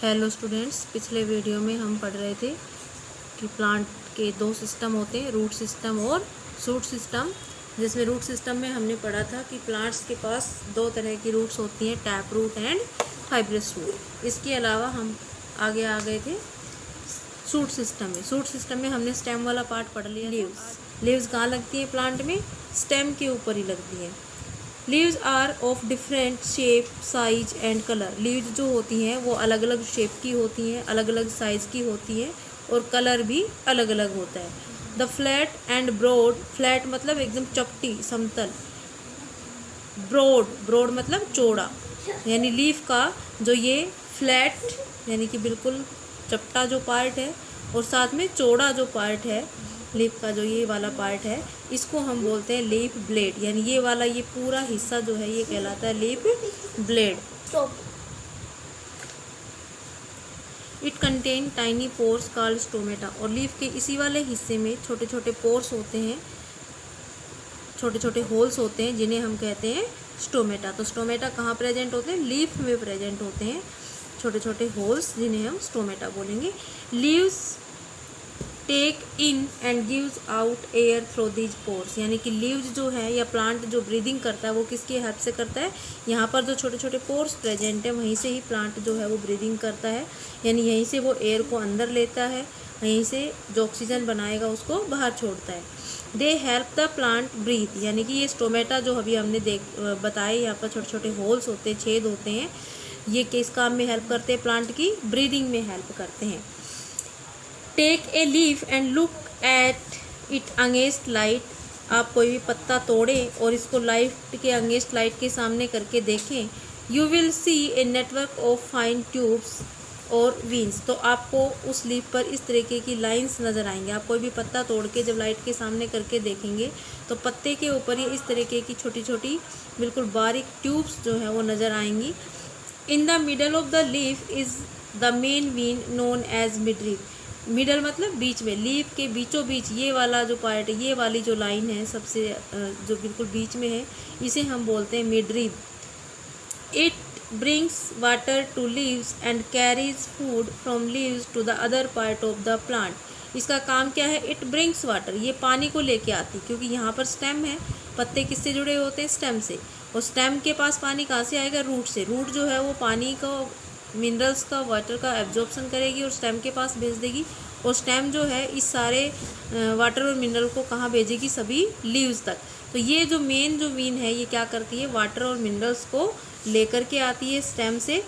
Hello students, पिछले video में हम पढ़ रहे थे कि प्लांट के दो सिस्टम होते हैं, रूट सिस्टम और शूट सिस्टम। जिसमें रूट सिस्टम में हमने पढ़ा था कि प्लांट्स के पास दो तरह की रूट्स होती हैं, tap root and fibrous root. इसके अलावा हम आगे आ गए थे शूट सिस्टम में। शूट सिस्टम में हमने स्टेम वाला पार्ट पढ़ लिया। लीव्स कहाँ लगती हैं प्लांट में? स्टेम के ऊपर ही लगती हैं। Leaves are of different shape, size and colour. Leaves जो होती हैं वो अलग अलग शेप की होती हैं, अलग अलग साइज़ की होती हैं और कलर भी अलग अलग होता है। The flat and broad, flat मतलब एकदम चपटी समतल, ब्रॉड मतलब चौड़ा, यानी लीफ का जो ये फ्लैट यानी कि बिल्कुल चपटा जो पार्ट है और साथ में चौड़ा जो पार्ट है लीफ का, जो ये वाला पार्ट है, इसको हम बोलते हैं लीफ ब्लेड। यानी ये वाला ये पूरा हिस्सा जो है ये कहलाता है leaf blade. It contain tiny pores called stomata. और लीफ के इसी वाले हिस्से में छोटे छोटे पोर्स होते हैं, छोटे छोटे होल्स होते हैं जिन्हें हम कहते हैं स्टोमेटा। तो स्टोमेटा कहाँ प्रेजेंट होते हैं? लीफ में प्रेजेंट होते हैं छोटे छोटे होल्स, जिन्हें हम स्टोमेटा बोलेंगे। Leaves take in and gives out air through these pores. यानी कि लीव्स जो है या प्लांट जो ब्रीदिंग करता है वो किसकी हेल्प से करता है? यहाँ पर जो छोटे छोटे पोर्स प्रेजेंट है वहीं से ही प्लांट जो है वो ब्रीदिंग करता है, यानी यहीं से वो एयर को अंदर लेता है, यहीं से जो ऑक्सीजन बनाएगा उसको बाहर छोड़ता है। They help the plant breathe. यानी कि ये स्टोमेटा जो अभी हमने बताए, यहाँ पर छोटे छोटे होल्स होते हैं, छेद होते हैं, ये किस काम में हेल्प करते हैं? प्लांट की ब्रीदिंग में हेल्प करते हैं। Take a leaf and look at it against light. आप कोई भी पत्ता तोड़ें और इसको लाइट के अगेंस्ट लाइट के सामने करके देखें। You will see a network of fine tubes और वीन्स। तो आपको उस लीफ पर इस तरीके की लाइंस नज़र आएंगे। आप कोई भी पत्ता तोड़ के जब लाइट के सामने करके देखेंगे तो पत्ते के ऊपर ही इस तरीके की छोटी छोटी बिल्कुल बारीक ट्यूब्स जो है वो नज़र आएंगी। In the middle of the leaf is the main vein known as midrib. Middle मतलब बीच में, लीफ के बीचों बीच ये वाला जो पार्ट है, ये वाली जो लाइन है सबसे जो बिल्कुल बीच में है, इसे हम बोलते हैं midrib. It brings water to leaves and carries food from leaves to the other part of the plant. इसका काम क्या है? इट ब्रिंग्स वाटर, ये पानी को लेके आती, क्योंकि यहाँ पर स्टेम है, पत्ते किससे जुड़े होते हैं? स्टेम से। और स्टेम के पास पानी कहाँ से आएगा? रूट से। रूट जो है वो पानी को, मिनरल्स का, वाटर का एब्जॉर्प्शन करेगी और स्टेम के पास भेज देगी। और स्टेम जो है इस सारे वाटर और मिनरल को कहाँ भेजेगी? सभी लीव्स तक। तो ये जो मेन जो वीन है ये क्या करती है? वाटर और मिनरल्स को लेकर के आती है स्टेम से,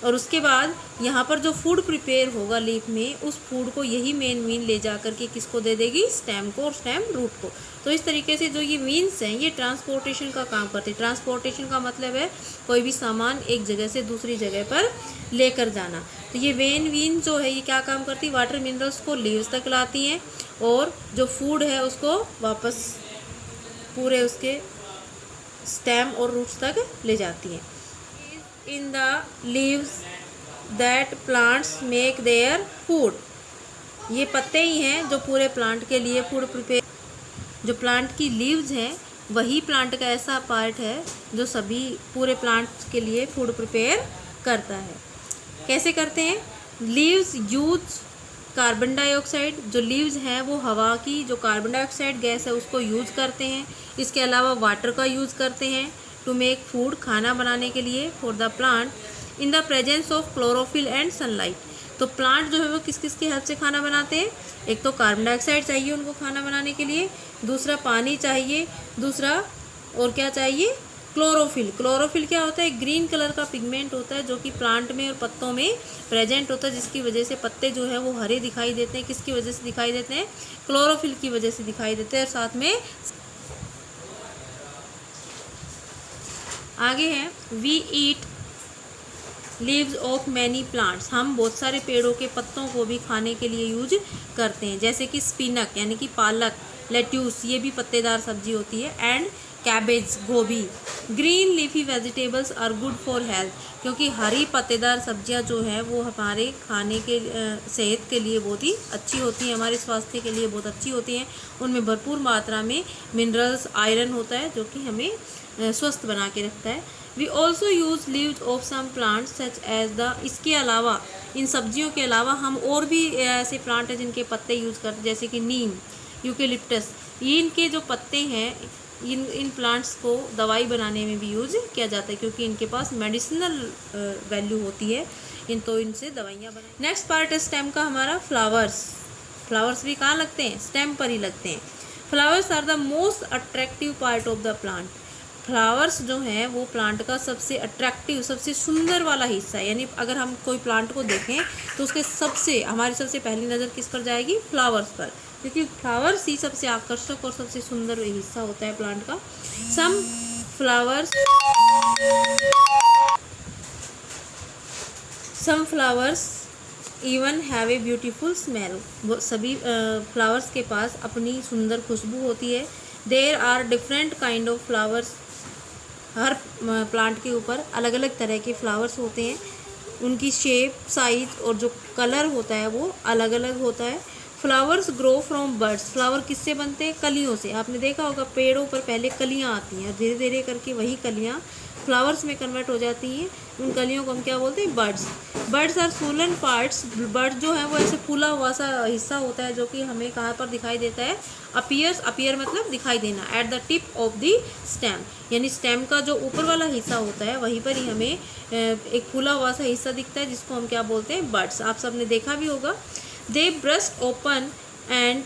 और उसके बाद यहाँ पर जो फूड प्रिपेयर होगा लीफ में, उस फूड को यही मेन वीन ले जा करके किसको दे देगी? स्टेम को और स्टेम रूट को। तो इस तरीके से जो ये वीन्स हैं ये ट्रांसपोर्टेशन का काम करते हैं। ट्रांसपोर्टेशन का मतलब है कोई भी सामान एक जगह से दूसरी जगह पर लेकर जाना। तो ये वीन जो है ये क्या काम करती है? वाटर मिनरल्स को लीव्स तक लाती हैं और जो फूड है उसको वापस पूरे उसके स्टेम और रूट्स तक ले जाती हैं। In the leaves that plants make their food. ये पत्ते ही हैं जो पूरे प्लांट के लिए फूड प्रिपेयर, जो प्लांट की लीव्स हैं वही प्लांट का ऐसा पार्ट है जो सभी पूरे प्लांट के लिए फूड प्रिपेयर करता है। कैसे करते हैं? Leaves use carbon dioxide. जो लीव्स हैं वो हवा की जो कार्बन डाइऑक्साइड गैस है उसको यूज़ करते हैं। इसके अलावा वाटर का यूज़ करते हैं टू मेक फूड, खाना बनाने के लिए, for the plant in the presence of chlorophyll and sunlight. तो प्लांट जो है वो किस किस की हेल्प से खाना बनाते हैं? एक तो कार्बन डाइऑक्साइड चाहिए उनको खाना बनाने के लिए, दूसरा पानी चाहिए, दूसरा और क्या चाहिए? क्लोरोफिल। क्लोरोफिल क्या होता है? ग्रीन कलर का पिगमेंट होता है जो कि प्लांट में और पत्तों में प्रेजेंट होता है, जिसकी वजह से पत्ते जो है वो हरे दिखाई देते हैं। किसकी वजह से दिखाई देते हैं? क्लोरोफिल की वजह से दिखाई देते हैं। और साथ में आगे है we eat leaves of many plants. हम बहुत सारे पेड़ों के पत्तों को भी खाने के लिए यूज करते हैं, जैसे कि स्पिनक यानी कि पालक, लेट्यूस ये भी पत्तेदार सब्जी होती है, एंड कैबेज गोभी। Green leafy vegetables are good for health. क्योंकि हरी पत्तेदार सब्जियां जो हैं वो हमारे खाने के सेहत के लिए बहुत ही अच्छी होती हैं, हमारे स्वास्थ्य के लिए बहुत अच्छी होती हैं। उनमें भरपूर मात्रा में मिनरल्स, आयरन होता है जो कि हमें स्वस्थ बना के रखता है। We also use leaves of some plants such as the, इसके अलावा इन सब्जियों के अलावा हम और भी ऐसे प्लांट हैं जिनके पत्ते यूज़ करते हैं, जैसे कि नीम, यूकेलिप्टस। ये इनके जो पत्ते हैं, इन प्लांट्स को दवाई बनाने में भी यूज़ किया जाता है, क्योंकि इनके पास मेडिसिनल वैल्यू होती है, तो इनसे दवाइयाँ बनाई। नेक्स्ट पार्ट है स्टेम का हमारा, फ्लावर्स। फ्लावर्स भी कहाँ लगते हैं? स्टेम पर ही लगते हैं। Flowers are the most attractive part of the plant. Flowers जो हैं वो प्लांट का सबसे अट्रैक्टिव, सबसे सुंदर वाला हिस्सा है। यानी अगर हम कोई प्लांट को देखें तो उसके हमारी सबसे पहली नज़र किस पर जाएगी? फ्लावर्स पर, क्योंकि फ्लावर्स ही सबसे आकर्षक और सबसे सुंदर हिस्सा होता है प्लांट का। Some flowers even have a beautiful smell. वो सभी फ्लावर्स के पास अपनी सुंदर खुशबू होती है। There are different kind of flowers. हर प्लांट के ऊपर अलग अलग तरह के फ्लावर्स होते हैं। उनकी शेप, साइज और जो कलर होता है वो अलग अलग होता है। Flowers grow from birds. Flower किससे बनते हैं? कलियों से। आपने देखा होगा पेड़ों पर पहले कलियां आती हैं, धीरे धीरे करके वही कलियां फ्लावर्स में कन्वर्ट हो जाती हैं। उन कलियों को हम क्या बोलते हैं? Birds. Birds are swollen parts. Bird जो है वो ऐसे फूला हुआ सा हिस्सा होता है, जो कि हमें कहाँ पर दिखाई देता है? अपीयर मतलब दिखाई देना। At the tip of the stem, यानी स्टेम का जो ऊपर वाला हिस्सा होता है वहीं पर ही हमें एक फूला हुआ सा हिस्सा दिखता है, जिसको हम क्या बोलते हैं? बर्ड्स। आप सबने देखा भी होगा। They burst open and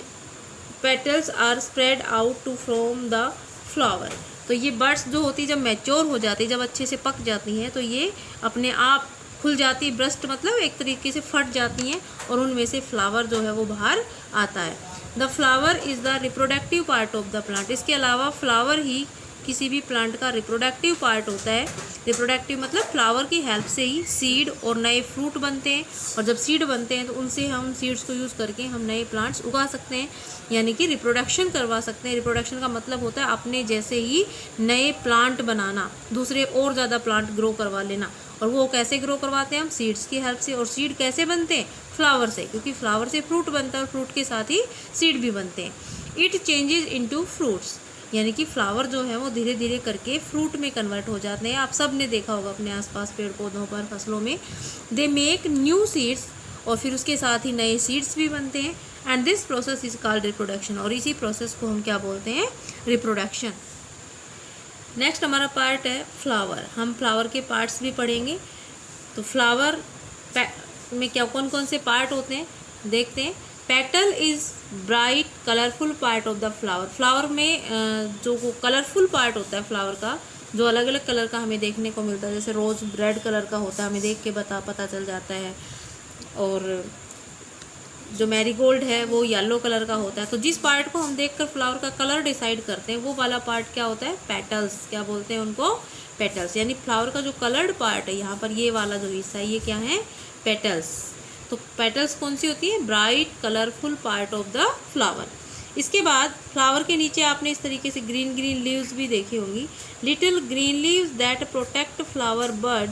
petals are spread out to from the flower. तो ये बर्ड्स जो होती है जब मैच्योर हो जाती है, जब अच्छे से पक जाती हैं, तो ये अपने आप खुल जाती है। ब्रस्ट मतलब एक तरीके से फट जाती हैं और उनमें से फ्लावर जो है वो बाहर आता है। The flower is the reproductive part of the plant. इसके अलावा फ्लावर ही किसी भी प्लांट का रिप्रोडक्टिव पार्ट होता है। रिप्रोडक्टिव मतलब फ्लावर की हेल्प से ही सीड और नए फ्रूट बनते हैं, और जब सीड बनते हैं तो उनसे हम सीड्स को यूज़ करके हम नए प्लांट्स उगा सकते हैं, यानी कि रिप्रोडक्शन करवा सकते हैं। रिप्रोडक्शन का मतलब होता है अपने जैसे ही नए प्लांट बनाना, दूसरे और ज़्यादा प्लांट ग्रो करवा लेना। और वो कैसे ग्रो करवाते हैं हम? सीड्स की हेल्प से। और सीड कैसे बनते हैं? फ्लावर से, क्योंकि फ्लावर से फ्रूट बनता है और फ्रूट के साथ ही सीड भी बनते हैं। इट चेंजेस इनटू फ्रूट्स, यानी कि फ्लावर जो है वो धीरे धीरे करके फ्रूट में कन्वर्ट हो जाते हैं। आप सब ने देखा होगा अपने आसपास पेड़ पौधों पर, फसलों में। दे मेक न्यू सीड्स, और फिर उसके साथ ही नए सीड्स भी बनते हैं। And this process is called reproduction, और इसी प्रोसेस को हम क्या बोलते हैं? रिप्रोडक्शन। नेक्स्ट हमारा पार्ट है फ्लावर। हम फ्लावर के पार्ट्स भी पढ़ेंगे। तो फ्लावर में क्या कौन कौन से पार्ट होते हैं देखते हैं। Petal is bright colourful part of the flower. Flower में जो कलरफुल पार्ट होता है फ्लावर का, जो अलग अलग कलर का हमें देखने को मिलता है, जैसे रोज़ रेड कलर का होता है, हमें देख के पता चल जाता है। और जो मैरीगोल्ड है वो येलो कलर का होता है। तो जिस पार्ट को हम देखकर फ्लावर का कलर डिसाइड करते हैं वो वाला पार्ट क्या होता है? पेटल्स। क्या बोलते हैं उनको? पेटल्स। यानी फ्लावर का जो कलर्ड पार्ट है, यहाँ पर ये वाला जो हिस्सा है, ये क्या है? पेटल्स। तो पेटल्स कौन सी होती है? Bright colourful part of the flower. इसके बाद फ्लावर के नीचे आपने इस तरीके से ग्रीन ग्रीन लीव्स भी देखी होंगी। Little green leaves that protect flower bird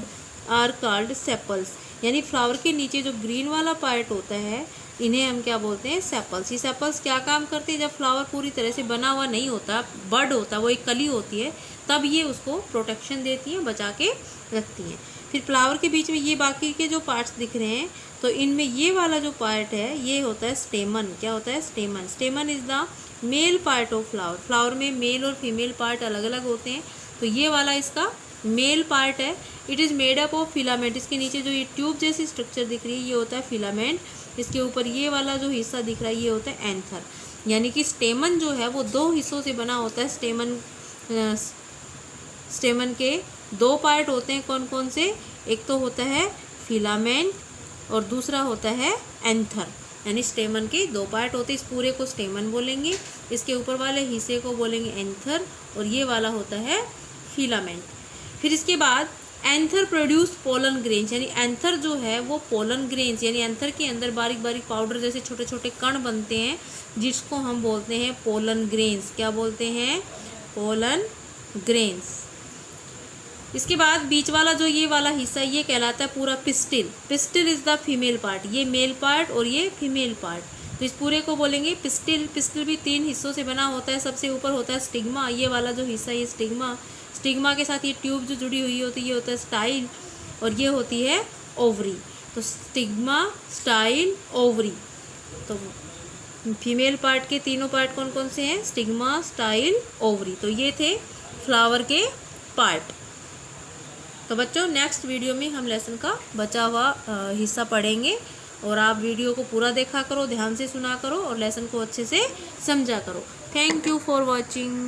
are called sepals. यानी फ्लावर के नीचे जो ग्रीन वाला पार्ट होता है, इन्हें हम क्या बोलते हैं? सेपल्स। ये सेपल्स क्या काम करते हैं? जब फ्लावर पूरी तरह से बना हुआ नहीं होता, बर्ड होता, वो एक कली होती है, तब ये उसको प्रोटेक्शन देती हैं, बचा के रखती हैं। फिर फ्लावर के बीच में ये बाकी के जो पार्ट्स दिख रहे हैं, तो इनमें ये वाला जो पार्ट है ये होता है स्टेमन। क्या होता है? स्टेमन। स्टेमन is the male part of flower. Flower में मेल और फीमेल पार्ट अलग अलग होते हैं। तो ये वाला इसका मेल पार्ट है। It is made up of filament. इसके नीचे जो ये ट्यूब जैसी स्ट्रक्चर दिख रही है ये होता है फिलामेंट। इसके ऊपर ये वाला जो हिस्सा दिख रहा है ये होता है एंथर। यानी कि स्टेमन जो है वो दो हिस्सों से बना होता है। स्टेमन के दो पार्ट होते हैं। कौन कौन से? एक तो होता है फिलामेंट और दूसरा होता है एंथर। यानी स्टेमन के दो पार्ट होते हैं। इस पूरे को स्टेमन बोलेंगे, इसके ऊपर वाले हिस्से को बोलेंगे एंथर, और ये वाला होता है फिलामेंट। फिर इसके बाद एंथर प्रोड्यूस पोलन ग्रेन्स। यानी एंथर जो है वो पोलन ग्रेन्स, यानी एंथर के अंदर बारीक बारीक पाउडर जैसे छोटे छोटे कण बनते हैं, जिसको हम बोलते हैं पोलन ग्रेन्स। क्या बोलते हैं? Pollen grains. इसके बाद बीच वाला जो ये वाला हिस्सा ये कहलाता है पूरा pistil. Pistil is the female part. ये मेल पार्ट और ये फीमेल पार्ट, तो इस पूरे को बोलेंगे पिस्टिल। पिस्टिल भी तीन हिस्सों से बना होता है। सबसे ऊपर होता है स्टिग्मा। ये वाला जो हिस्सा ये स्टिग्मा, स्टिग्मा के साथ ये ट्यूब जो जुड़ी हुई होती है ये होता है स्टाइल, और ये होती है ओवरी। तो स्टिग्मा, स्टाइल, ओवरी। तो फीमेल पार्ट के तीनों पार्ट कौन कौन से हैं? Stigma, style, ovary. तो ये थे फ्लावर के पार्ट। तो बच्चों नेक्स्ट वीडियो में हम लेसन का बचा हुआ हिस्सा पढ़ेंगे, और आप वीडियो को पूरा देखा करो, ध्यान से सुना करो और लेसन को अच्छे से समझा करो। Thank you for watching.